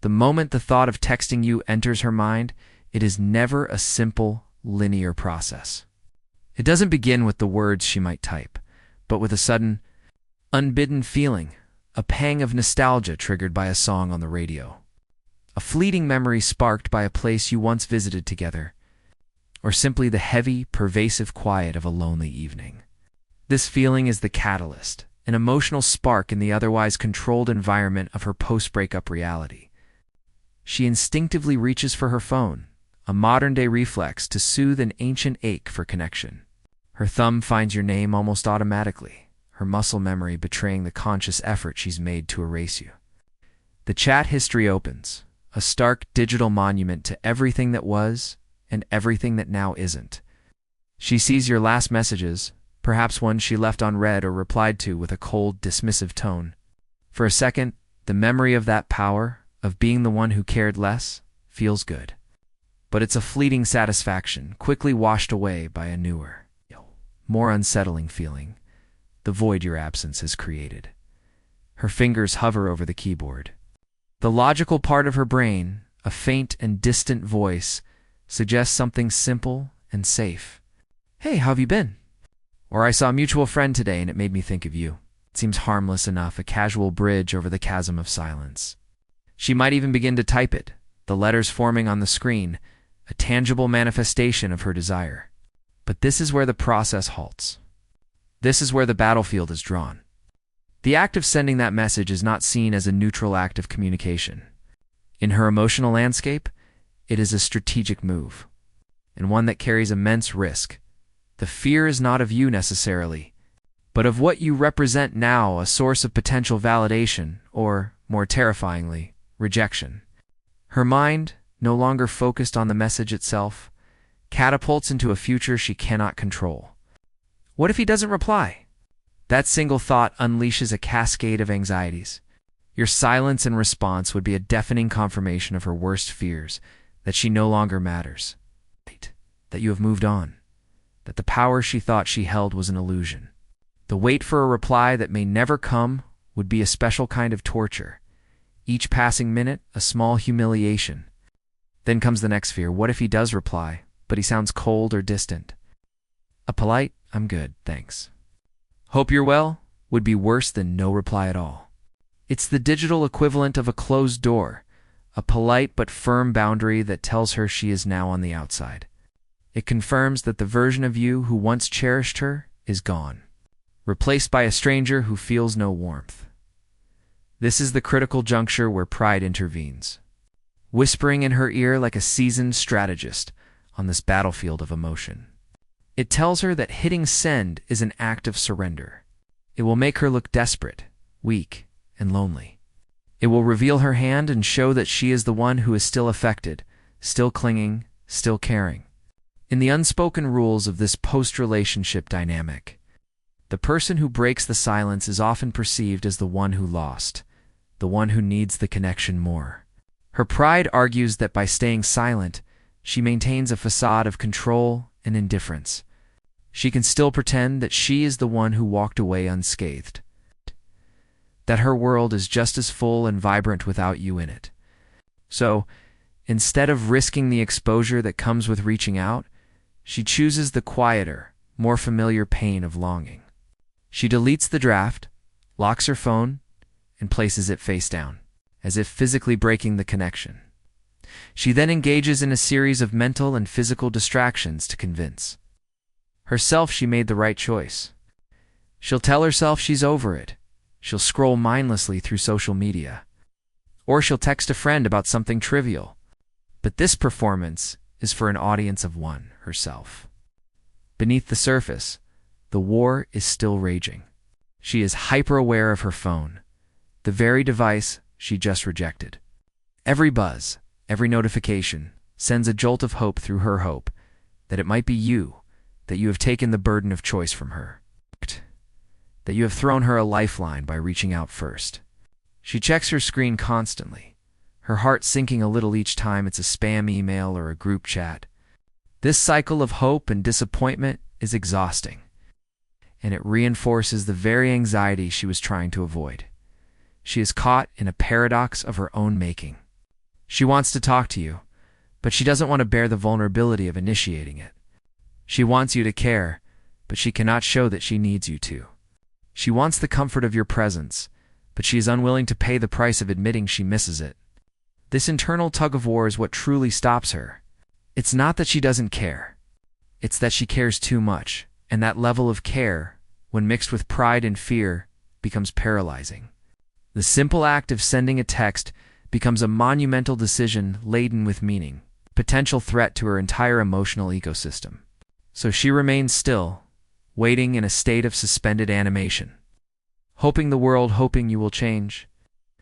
The moment the thought of texting you enters her mind, it is never a simple, linear process. It doesn't begin with the words she might type, but with a sudden, unbidden feeling, a pang of nostalgia triggered by a song on the radio, a fleeting memory sparked by a place you once visited together, or simply the heavy, pervasive quiet of a lonely evening. This feeling is the catalyst, an emotional spark in the otherwise controlled environment of her post-breakup reality. She instinctively reaches for her phone, a modern-day reflex to soothe an ancient ache for connection. Her thumb finds your name almost automatically, her muscle memory betraying the conscious effort she's made to erase you. The chat history opens, a stark digital monument to everything that was and everything that now isn't. She sees your last messages, perhaps one she left unread or replied to with a cold, dismissive tone. For a second, the memory of that power, of being the one who cared less, feels good. But it's a fleeting satisfaction, quickly washed away by a newer, more unsettling feeling, the void your absence has created. Her fingers hover over the keyboard. The logical part of her brain, a faint and distant voice, suggests something simple and safe. "Hey, how have you been?" Or "I saw a mutual friend today and it made me think of you." It seems harmless enough, a casual bridge over the chasm of silence. She might even begin to type it, the letters forming on the screen, a tangible manifestation of her desire. But this is where the process halts. This is where the battlefield is drawn. The act of sending that message is not seen as a neutral act of communication. In her emotional landscape, it is a strategic move, and one that carries immense risk. The fear is not of you necessarily, but of what you represent now, a source of potential validation, or, more terrifyingly, rejection. Her mind, no longer focused on the message itself, catapults into a future she cannot control. What if he doesn't reply? That single thought unleashes a cascade of anxieties. Your silence in response would be a deafening confirmation of her worst fears, that she no longer matters, that you have moved on, that the power she thought she held was an illusion. The wait for a reply that may never come would be a special kind of torture. Each passing minute, a small humiliation. Then comes the next fear. What if he does reply, but he sounds cold or distant? A polite, "I'm good, thanks. Hope you're well," would be worse than no reply at all. It's the digital equivalent of a closed door, a polite but firm boundary that tells her she is now on the outside. It confirms that the version of you who once cherished her is gone, replaced by a stranger who feels no warmth. This is the critical juncture where pride intervenes, whispering in her ear like a seasoned strategist on this battlefield of emotion. It tells her that hitting send is an act of surrender. It will make her look desperate, weak, and lonely. It will reveal her hand and show that she is the one who is still affected, still clinging, still caring. In the unspoken rules of this post-relationship dynamic, the person who breaks the silence is often perceived as the one who lost, the one who needs the connection more. Her pride argues that by staying silent, she maintains a facade of control and indifference. She can still pretend that she is the one who walked away unscathed, that her world is just as full and vibrant without you in it. So, instead of risking the exposure that comes with reaching out, she chooses the quieter, more familiar pain of longing. She deletes the draft, locks her phone, and places it face down, as if physically breaking the connection. She then engages in a series of mental and physical distractions to convince herself she made the right choice. She'll tell herself she's over it. She'll scroll mindlessly through social media. Or she'll text a friend about something trivial. But this performance is for an audience of one, herself. Beneath the surface, the war is still raging. She is hyper-aware of her phone, the very device she just rejected. Every buzz, every notification, sends a jolt of hope through her hope that it might be you, that you have taken the burden of choice from her, that you have thrown her a lifeline by reaching out first. She checks her screen constantly, her heart sinking a little each time it's a spam email or a group chat. This cycle of hope and disappointment is exhausting, and it reinforces the very anxiety she was trying to avoid. She is caught in a paradox of her own making. She wants to talk to you, but she doesn't want to bear the vulnerability of initiating it. She wants you to care, but she cannot show that she needs you to. She wants the comfort of your presence, but she is unwilling to pay the price of admitting she misses it. This internal tug-of-war is what truly stops her. It's not that she doesn't care. It's that she cares too much, and that level of care, when mixed with pride and fear, becomes paralyzing. The simple act of sending a text becomes a monumental decision laden with meaning, potential threat to her entire emotional ecosystem. So she remains still, waiting in a state of suspended animation, hoping you will change,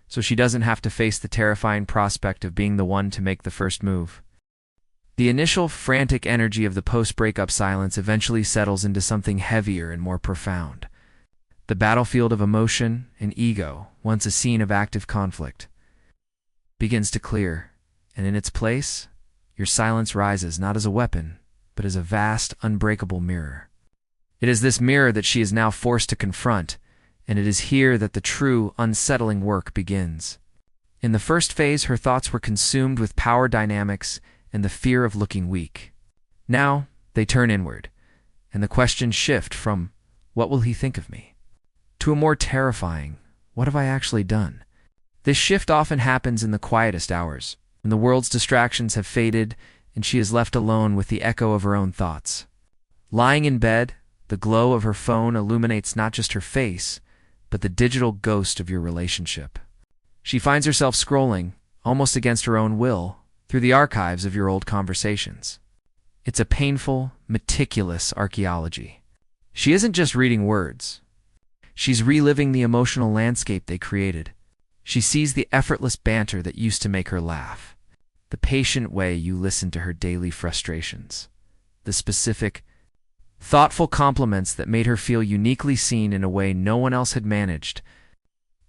so she doesn't have to face the terrifying prospect of being the one to make the first move. The initial frantic energy of the post-breakup silence eventually settles into something heavier and more profound. The battlefield of emotion and ego, once a scene of active conflict, begins to clear, and in its place, your silence rises not as a weapon, but as a vast, unbreakable mirror. It is this mirror that she is now forced to confront, and it is here that the true, unsettling work begins. In the first phase, her thoughts were consumed with power dynamics and the fear of looking weak. Now, they turn inward, and the questions shift from, "What will he think of me?" to a more terrifying, "What have I actually done?" This shift often happens in the quietest hours, when the world's distractions have faded and she is left alone with the echo of her own thoughts. Lying in bed, the glow of her phone illuminates not just her face, but the digital ghost of your relationship. She finds herself scrolling, almost against her own will, through the archives of your old conversations. It's a painful, meticulous archaeology. She isn't just reading words. She's reliving the emotional landscape they created. She sees the effortless banter that used to make her laugh, the patient way you listened to her daily frustrations, the specific, thoughtful compliments that made her feel uniquely seen in a way no one else had managed.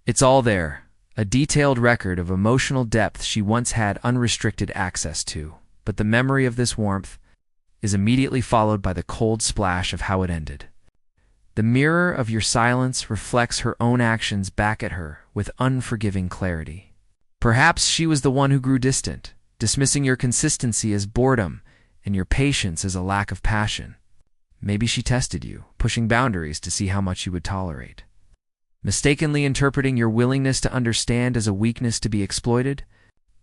It's all there, a detailed record of emotional depth she once had unrestricted access to, but the memory of this warmth is immediately followed by the cold splash of how it ended. The mirror of your silence reflects her own actions back at her with unforgiving clarity. Perhaps she was the one who grew distant, dismissing your consistency as boredom and your patience as a lack of passion. Maybe she tested you, pushing boundaries to see how much you would tolerate. Mistakenly interpreting your willingness to understand as a weakness to be exploited,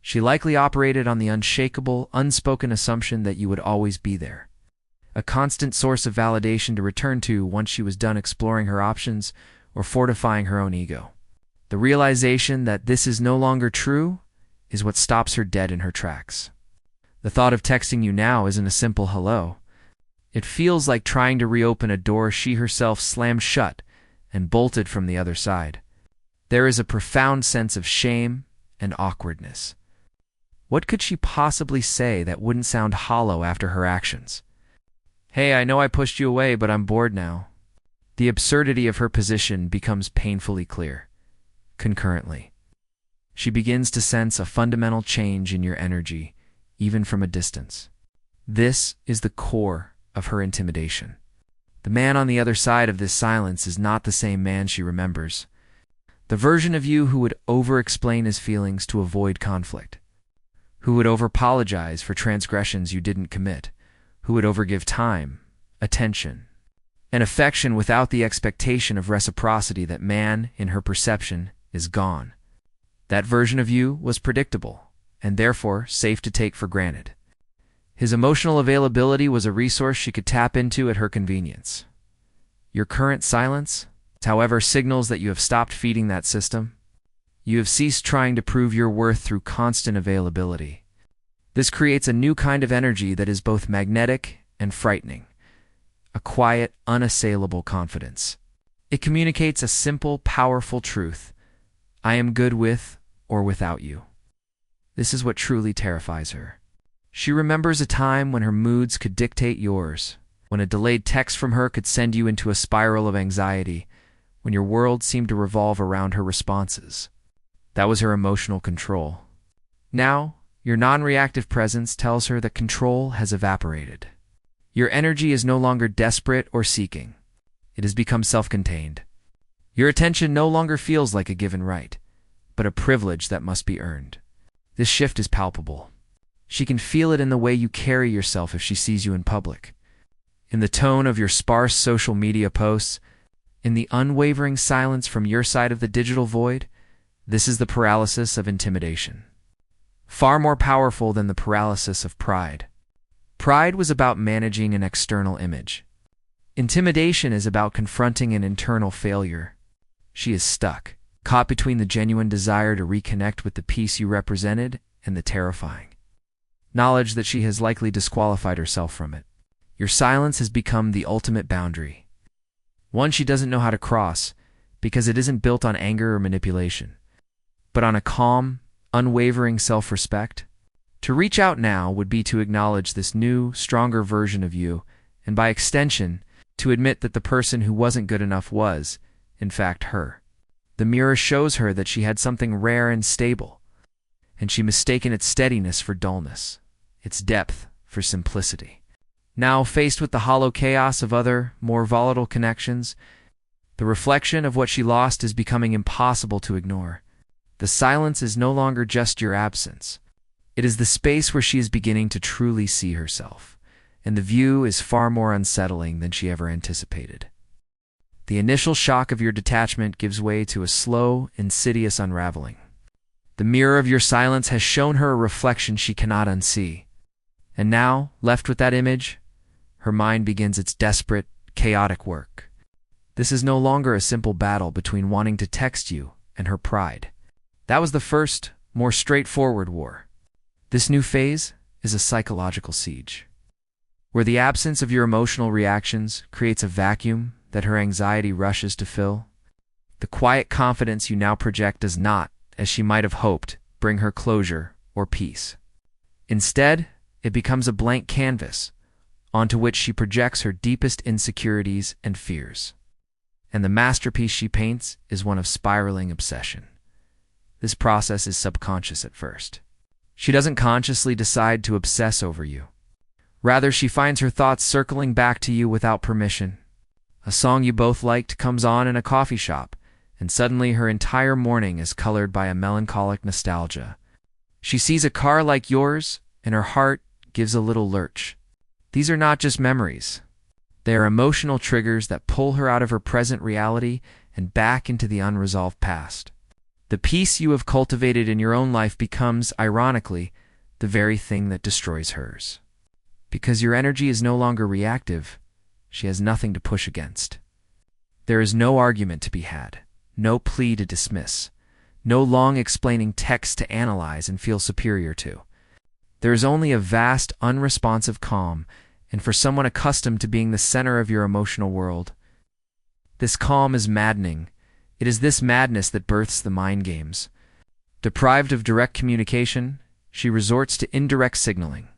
she likely operated on the unshakable, unspoken assumption that you would always be there, a constant source of validation to return to once she was done exploring her options or fortifying her own ego. The realization that this is no longer true is what stops her dead in her tracks. The thought of texting you now isn't a simple hello. It feels like trying to reopen a door she herself slammed shut and bolted from the other side. There is a profound sense of shame and awkwardness. What could she possibly say that wouldn't sound hollow after her actions? "Hey, I know I pushed you away, but I'm bored now." The absurdity of her position becomes painfully clear. Concurrently, she begins to sense a fundamental change in your energy, even from a distance. This is the core of her intimidation. The man on the other side of this silence is not the same man she remembers. The version of you who would over-explain his feelings to avoid conflict, who would over-apologize for transgressions you didn't commit, who would overgive time, attention, and affection without the expectation of reciprocity. That man, in her perception, is gone. That version of you was predictable, and therefore safe to take for granted. His emotional availability was a resource she could tap into at her convenience. Your current silence, however, signals that you have stopped feeding that system. You have ceased trying to prove your worth through constant availability. This creates a new kind of energy that is both magnetic and frightening, a quiet, unassailable confidence. It communicates a simple, powerful truth: I am good with or without you. This is what truly terrifies her. She remembers a time when her moods could dictate yours, when a delayed text from her could send you into a spiral of anxiety, when your world seemed to revolve around her responses. That was her emotional control. Now, your non-reactive presence tells her that control has evaporated. Your energy is no longer desperate or seeking. It has become self-contained. Your attention no longer feels like a given right, but a privilege that must be earned. This shift is palpable. She can feel it in the way you carry yourself if she sees you in public, in the tone of your sparse social media posts, in the unwavering silence from your side of the digital void. This is the paralysis of intimidation, far more powerful than the paralysis of pride. Pride was about managing an external image. Intimidation is about confronting an internal failure. She is stuck, caught between the genuine desire to reconnect with the peace you represented and the terrifying knowledge that she has likely disqualified herself from it. Your silence has become the ultimate boundary, one she doesn't know how to cross because it isn't built on anger or manipulation, but on a calm, unwavering self-respect. To reach out now would be to acknowledge this new, stronger version of you, and by extension, to admit that the person who wasn't good enough was, in fact, her. The mirror shows her that she had something rare and stable, and she mistaken its steadiness for dullness, its depth for simplicity. Now, faced with the hollow chaos of other, more volatile connections, the reflection of what she lost is becoming impossible to ignore. The silence is no longer just your absence. It is the space where she is beginning to truly see herself, and the view is far more unsettling than she ever anticipated. The initial shock of your detachment gives way to a slow, insidious unraveling. The mirror of your silence has shown her a reflection she cannot unsee. And now, left with that image, her mind begins its desperate, chaotic work. This is no longer a simple battle between wanting to text you and her pride. That was the first, more straightforward war. This new phase is a psychological siege, where the absence of your emotional reactions creates a vacuum that her anxiety rushes to fill. The quiet confidence you now project does not, as she might have hoped, bring her closure or peace. Instead, it becomes a blank canvas onto which she projects her deepest insecurities and fears. And the masterpiece she paints is one of spiraling obsession. This process is subconscious at first. She doesn't consciously decide to obsess over you. Rather, she finds her thoughts circling back to you without permission. A song you both liked comes on in a coffee shop, and suddenly her entire morning is colored by a melancholic nostalgia. She sees a car like yours, and her heart gives a little lurch. These are not just memories. They are emotional triggers that pull her out of her present reality and back into the unresolved past. The peace you have cultivated in your own life becomes, ironically, the very thing that destroys hers. Because your energy is no longer reactive, she has nothing to push against. There is no argument to be had, no plea to dismiss, no long explaining text to analyze and feel superior to. There is only a vast, unresponsive calm, and for someone accustomed to being the center of your emotional world, this calm is maddening. It is this madness that births the mind games. Deprived of direct communication, she resorts to indirect signaling,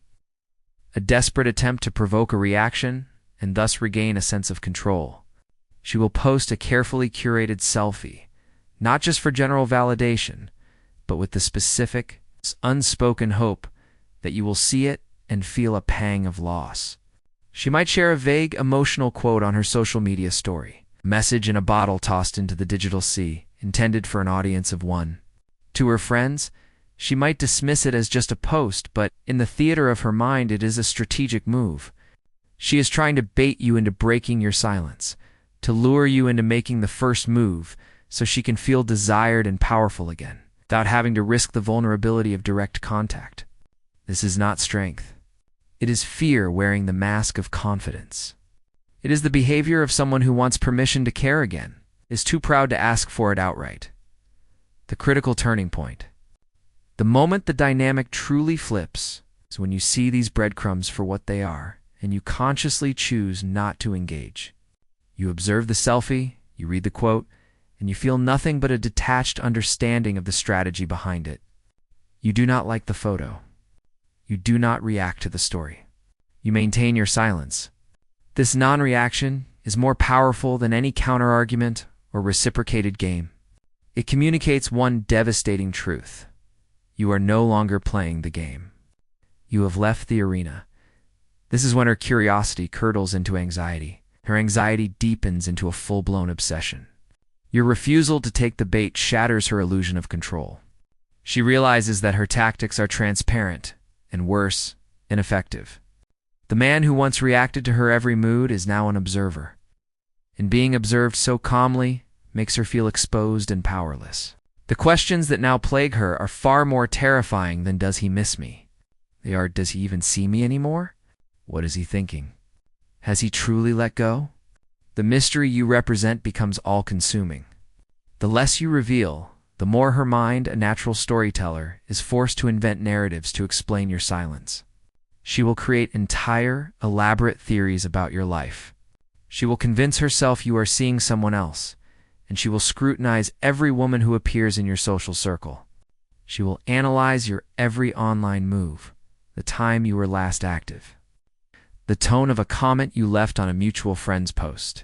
a desperate attempt to provoke a reaction and thus regain a sense of control. She will post a carefully curated selfie, not just for general validation, but with the specific, unspoken hope that you will see it and feel a pang of loss. She might share a vague, emotional quote on her social media story, a message in a bottle tossed into the digital sea, intended for an audience of one. To her friends, she might dismiss it as just a post, but in the theater of her mind, it is a strategic move. She is trying to bait you into breaking your silence, to lure you into making the first move so she can feel desired and powerful again, without having to risk the vulnerability of direct contact. This is not strength. It is fear wearing the mask of confidence. It is the behavior of someone who wants permission to care again, is too proud to ask for it outright. The critical turning point. The moment the dynamic truly flips is when you see these breadcrumbs for what they are, and you consciously choose not to engage. You observe the selfie, you read the quote, and you feel nothing but a detached understanding of the strategy behind it. You do not like the photo. You do not react to the story. You maintain your silence. This non-reaction is more powerful than any counter-argument or reciprocated game. It communicates one devastating truth. You are no longer playing the game. You have left the arena. This is when her curiosity curdles into anxiety. Her anxiety deepens into a full-blown obsession. Your refusal to take the bait shatters her illusion of control. She realizes that her tactics are transparent and, worse, ineffective. The man who once reacted to her every mood is now an observer, and being observed so calmly makes her feel exposed and powerless. The questions that now plague her are far more terrifying than "Does he miss me?" They are, "Does he even see me anymore? What is he thinking? Has he truly let go?" The mystery you represent becomes all-consuming. The less you reveal, the more her mind, a natural storyteller, is forced to invent narratives to explain your silence. She will create entire, elaborate theories about your life. She will convince herself you are seeing someone else, and she will scrutinize every woman who appears in your social circle. She will analyze your every online move, the time you were last active, the tone of a comment you left on a mutual friend's post,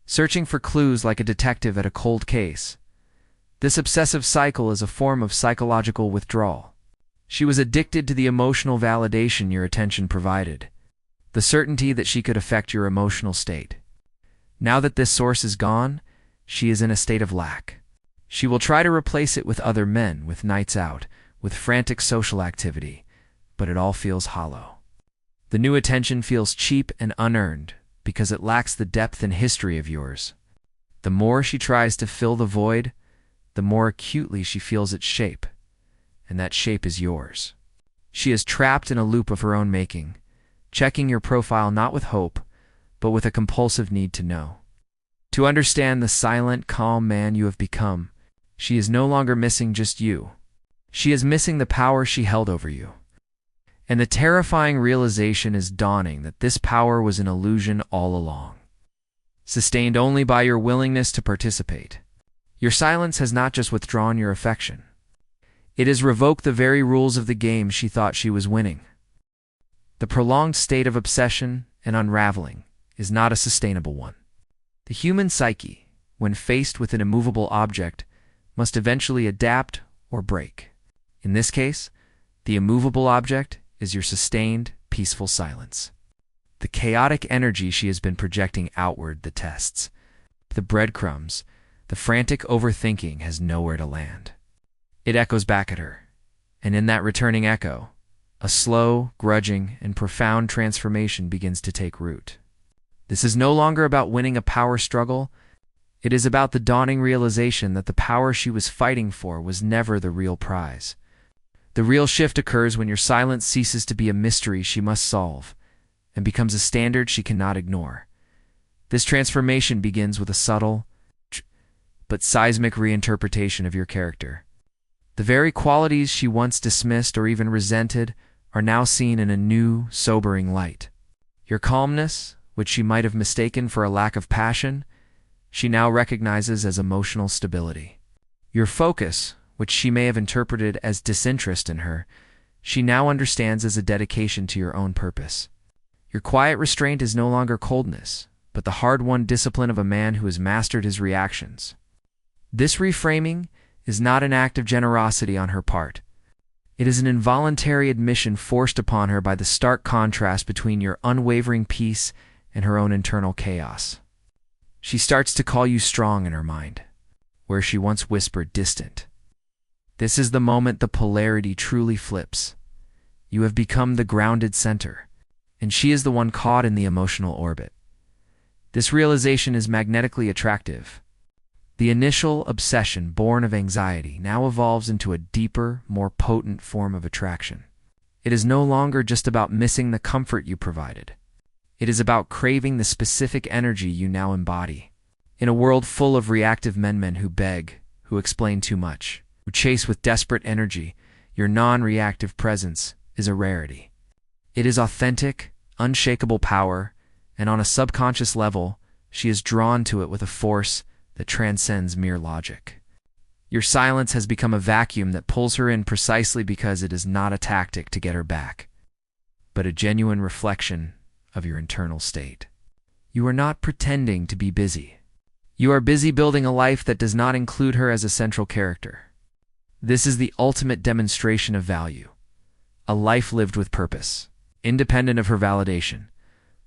searching for clues like a detective at a cold case. This obsessive cycle is a form of psychological withdrawal. She was addicted to the emotional validation your attention provided, the certainty that she could affect your emotional state. Now that this source is gone, she is in a state of lack. She will try to replace it with other men, with nights out, with frantic social activity, but it all feels hollow. The new attention feels cheap and unearned because it lacks the depth and history of yours. The more she tries to fill the void, the more acutely she feels its shape, and that shape is yours. She is trapped in a loop of her own making, checking your profile not with hope, but with a compulsive need to know. To understand the silent, calm man you have become, she is no longer missing just you. She is missing the power she held over you. And the terrifying realization is dawning that this power was an illusion all along, sustained only by your willingness to participate. Your silence has not just withdrawn your affection. It has revoked the very rules of the game she thought she was winning. The prolonged state of obsession and unraveling is not a sustainable one. The human psyche, when faced with an immovable object, must eventually adapt or break. In this case, the immovable object is your sustained, peaceful silence. The chaotic energy she has been projecting outward, the tests, the breadcrumbs, the frantic overthinking has nowhere to land. It echoes back at her, and in that returning echo, a slow, grudging, and profound transformation begins to take root. This is no longer about winning a power struggle. It is about the dawning realization that the power she was fighting for was never the real prize. The real shift occurs when your silence ceases to be a mystery she must solve and becomes a standard she cannot ignore. This transformation begins with a subtle but seismic reinterpretation of your character. The very qualities she once dismissed or even resented are now seen in a new, sobering light. Your calmness, which she might have mistaken for a lack of passion, she now recognizes as emotional stability. Your focus, which she may have interpreted as disinterest in her, she now understands as a dedication to your own purpose. Your quiet restraint is no longer coldness, but the hard-won discipline of a man who has mastered his reactions. This reframing is not an act of generosity on her part. It is an involuntary admission forced upon her by the stark contrast between your unwavering peace and her own internal chaos. She starts to call you strong in her mind, where she once whispered distant. This is the moment the polarity truly flips. You have become the grounded center, and she is the one caught in the emotional orbit. This realization is magnetically attractive. The initial obsession, born of anxiety, now evolves into a deeper, more potent form of attraction. It is no longer just about missing the comfort you provided. It is about craving the specific energy you now embody. In a world full of reactive men who beg, who explain too much, who chase with desperate energy, your non-reactive presence is a rarity. It is authentic, unshakable power, and on a subconscious level, she is drawn to it with a force that transcends mere logic. Your silence has become a vacuum that pulls her in precisely because it is not a tactic to get her back, but a genuine reflection of your internal state. You are not pretending to be busy. You are busy building a life that does not include her as a central character. This is the ultimate demonstration of value. A life lived with purpose, independent of her validation.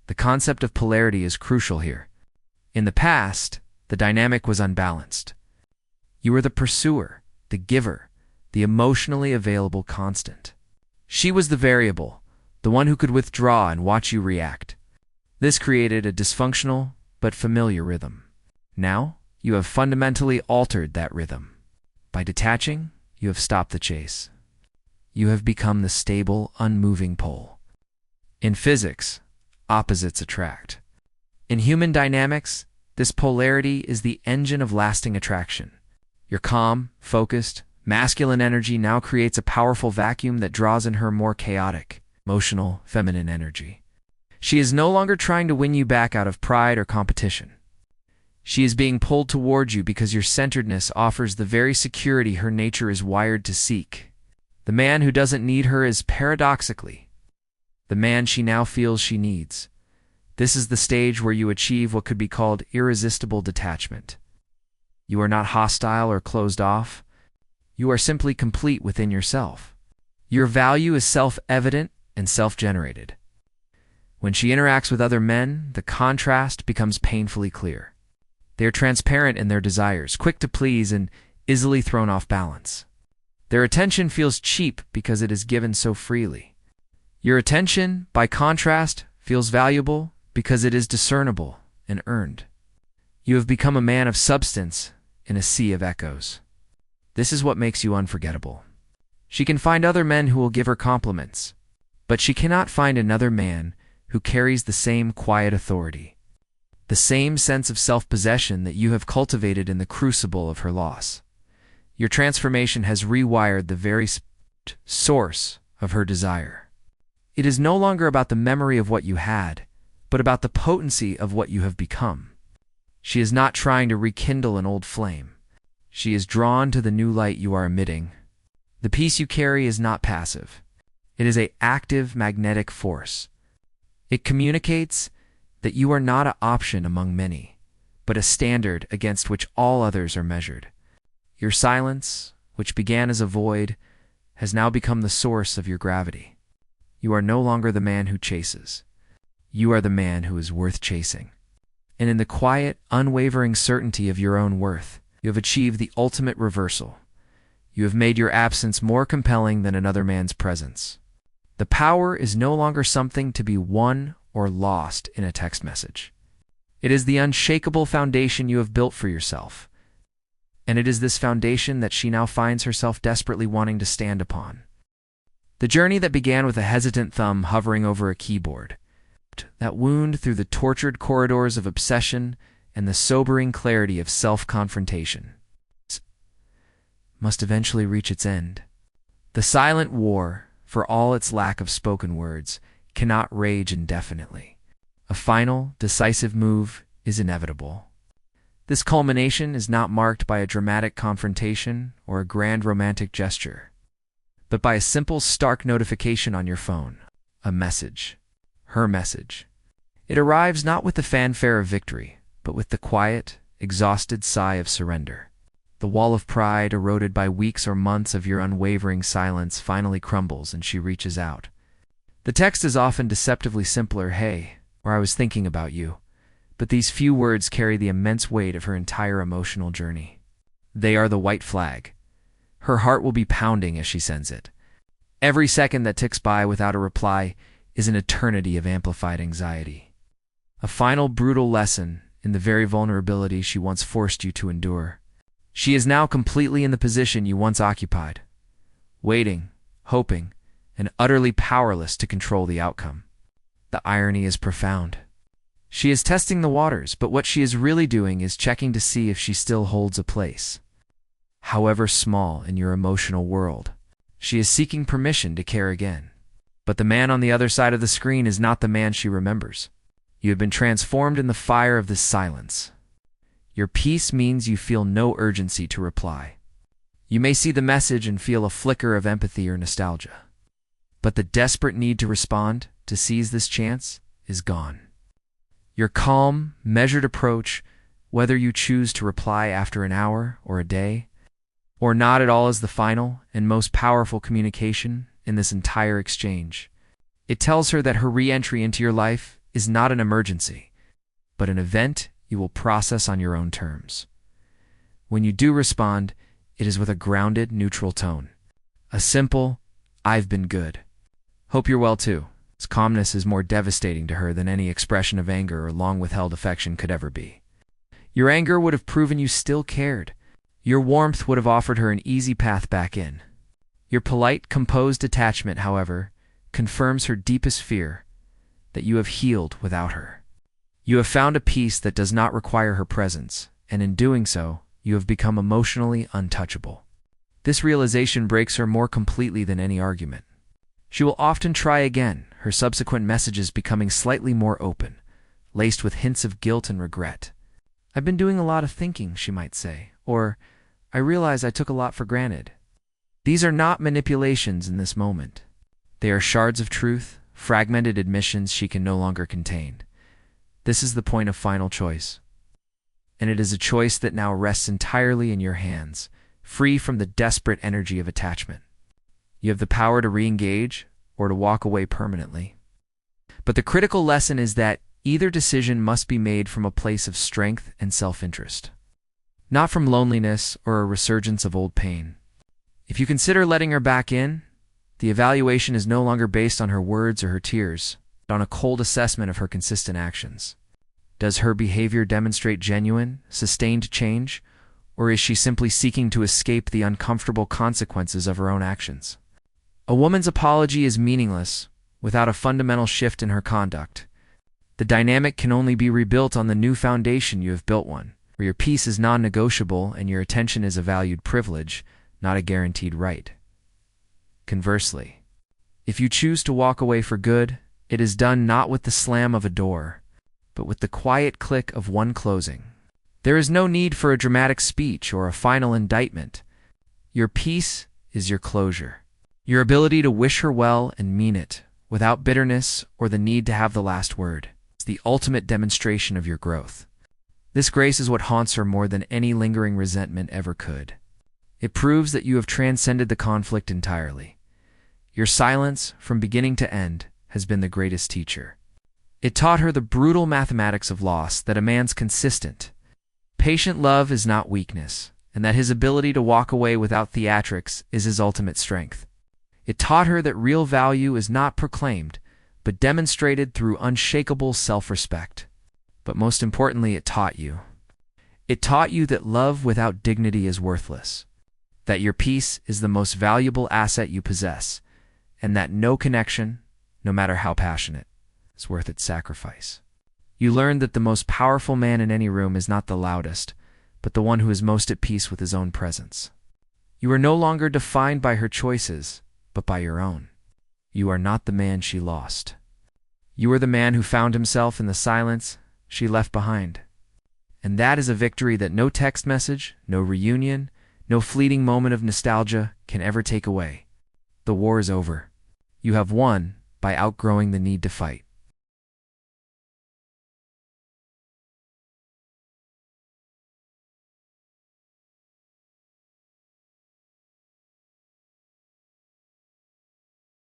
The concept of polarity is crucial here. In the past, the dynamic was unbalanced. You were the pursuer, the giver, the emotionally available constant. She was the variable, the one who could withdraw and watch you react. This created a dysfunctional but familiar rhythm. Now, you have fundamentally altered that rhythm. By detaching, you have stopped the chase. You have become the stable, unmoving pole. In physics, opposites attract. In human dynamics, this polarity is the engine of lasting attraction. Your calm, focused, masculine energy now creates a powerful vacuum that draws in her more chaotic, emotional, feminine energy. She is no longer trying to win you back out of pride or competition. She is being pulled towards you because your centeredness offers the very security her nature is wired to seek. The man who doesn't need her is, paradoxically, the man she now feels she needs. This is the stage where you achieve what could be called irresistible detachment. You are not hostile or closed off. You are simply complete within yourself. Your value is self-evident and self-generated. When she interacts with other men, the contrast becomes painfully clear. They are transparent in their desires, quick to please, and easily thrown off balance. Their attention feels cheap because it is given so freely. Your attention, by contrast, feels valuable because it is discernible and earned. You have become a man of substance in a sea of echoes. This is what makes you unforgettable. She can find other men who will give her compliments, but she cannot find another man who carries the same quiet authority, the same sense of self-possession that you have cultivated in the crucible of her loss. Your transformation has rewired the very source of her desire. It is no longer about the memory of what you had, but about the potency of what you have become. She is not trying to rekindle an old flame. She is drawn to the new light you are emitting. The peace you carry is not passive. It is an active magnetic force. It communicates that you are not an option among many, but a standard against which all others are measured. Your silence, which began as a void, has now become the source of your gravity. You are no longer the man who chases. You are the man who is worth chasing. And in the quiet, unwavering certainty of your own worth, you have achieved the ultimate reversal. You have made your absence more compelling than another man's presence. The power is no longer something to be won or lost in a text message. It is the unshakable foundation you have built for yourself. And it is this foundation that she now finds herself desperately wanting to stand upon. The journey that began with a hesitant thumb hovering over a keyboard, that wound through the tortured corridors of obsession and the sobering clarity of self-confrontation, must eventually reach its end. The silent war, for all its lack of spoken words, cannot rage indefinitely. A final, decisive move is inevitable. This culmination is not marked by a dramatic confrontation or a grand romantic gesture, but by a simple, stark notification on your phone, a message, her message. It arrives not with the fanfare of victory, but with the quiet, exhausted sigh of surrender. The wall of pride, eroded by weeks or months of your unwavering silence, finally crumbles, and she reaches out. The text is often deceptively simpler, "Hey," or "I was thinking about you," but these few words carry the immense weight of her entire emotional journey. They are the white flag. Her heart will be pounding as she sends it. Every second that ticks by without a reply is an eternity of amplified anxiety. A final brutal lesson in the very vulnerability she once forced you to endure. She is now completely in the position you once occupied, waiting, hoping, and utterly powerless to control the outcome. The irony is profound. She is testing the waters, but what she is really doing is checking to see if she still holds a place. However small in your emotional world, she is seeking permission to care again. But the man on the other side of the screen is not the man she remembers. You have been transformed in the fire of this silence. Your peace means you feel no urgency to reply. You may see the message and feel a flicker of empathy or nostalgia. But the desperate need to respond, to seize this chance, is gone. Your calm, measured approach, whether you choose to reply after an hour or a day, or not at all, is the final and most powerful communication in this entire exchange. It tells her that her re-entry into your life is not an emergency, but an event you will process on your own terms. When you do respond, it is with a grounded, neutral tone, A simple, "I've been good. Hope you're well too." His calmness is more devastating to her than any expression of anger or long-withheld affection could ever be. Your anger would have proven you still cared. Your warmth would have offered her an easy path back in. Your polite, composed detachment, however, confirms her deepest fear, that you have healed without her. You have found a peace that does not require her presence, and in doing so, you have become emotionally untouchable. This realization breaks her more completely than any argument. She will often try again, her subsequent messages becoming slightly more open, laced with hints of guilt and regret. "I've been doing a lot of thinking," she might say, or, "I realize I took a lot for granted." These are not manipulations in this moment. They are shards of truth, fragmented admissions she can no longer contain. This is the point of final choice. And it is a choice that now rests entirely in your hands, free from the desperate energy of attachment. You have the power to re-engage or to walk away permanently. But the critical lesson is that either decision must be made from a place of strength and self-interest, not from loneliness or a resurgence of old pain. If you consider letting her back in, the evaluation is no longer based on her words or her tears, but on a cold assessment of her consistent actions. Does her behavior demonstrate genuine, sustained change, or is she simply seeking to escape the uncomfortable consequences of her own actions? A woman's apology is meaningless without a fundamental shift in her conduct. The dynamic can only be rebuilt on the new foundation you have built, one where your peace is non-negotiable and your attention is a valued privilege, not a guaranteed right. Conversely, if you choose to walk away for good, it is done not with the slam of a door, but with the quiet click of one closing. There is no need for a dramatic speech or a final indictment. Your peace is your closure. Your ability to wish her well and mean it, without bitterness or the need to have the last word, is the ultimate demonstration of your growth. This grace is what haunts her more than any lingering resentment ever could. It proves that you have transcended the conflict entirely. Your silence, from beginning to end, has been the greatest teacher. It taught her the brutal mathematics of loss, that a man's consistent, patient love is not weakness, and that his ability to walk away without theatrics is his ultimate strength. It taught her that real value is not proclaimed, but demonstrated through unshakable self-respect. But most importantly, it taught you. It taught you that love without dignity is worthless, that your peace is the most valuable asset you possess, and that no connection, no matter how passionate, is worth its sacrifice. You learned that the most powerful man in any room is not the loudest, but the one who is most at peace with his own presence. You are no longer defined by her choices, but by your own. You are not the man she lost. You are the man who found himself in the silence she left behind. And that is a victory that no text message, no reunion, no fleeting moment of nostalgia can ever take away. The war is over. You have won by outgrowing the need to fight.